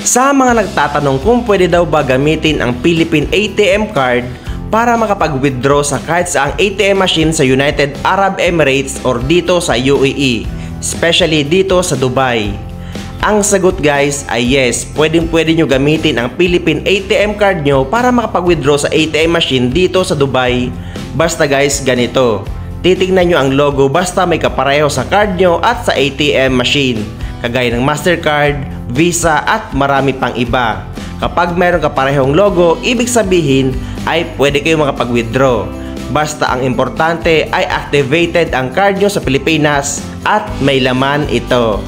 Sa mga nagtatanong kung pwede daw ba gamitin ang Philippine ATM card para makapag-withdraw sa kahit saang ATM machine sa United Arab Emirates or dito sa UAE, especially dito sa Dubai. Ang sagot guys ay yes, pwede nyo gamitin ang Philippine ATM card nyo para makapag-withdraw sa ATM machine dito sa Dubai. Basta guys, ganito. Titignan nyo ang logo basta may kapareho sa card nyo at sa ATM machine, kagaya ng Mastercard, Visa at marami pang iba. Kapag mayroong kaparehong logo, ibig sabihin ay pwede kayo makapag-withdraw. Basta ang importante ay activated ang card nyo sa Pilipinas at may laman ito.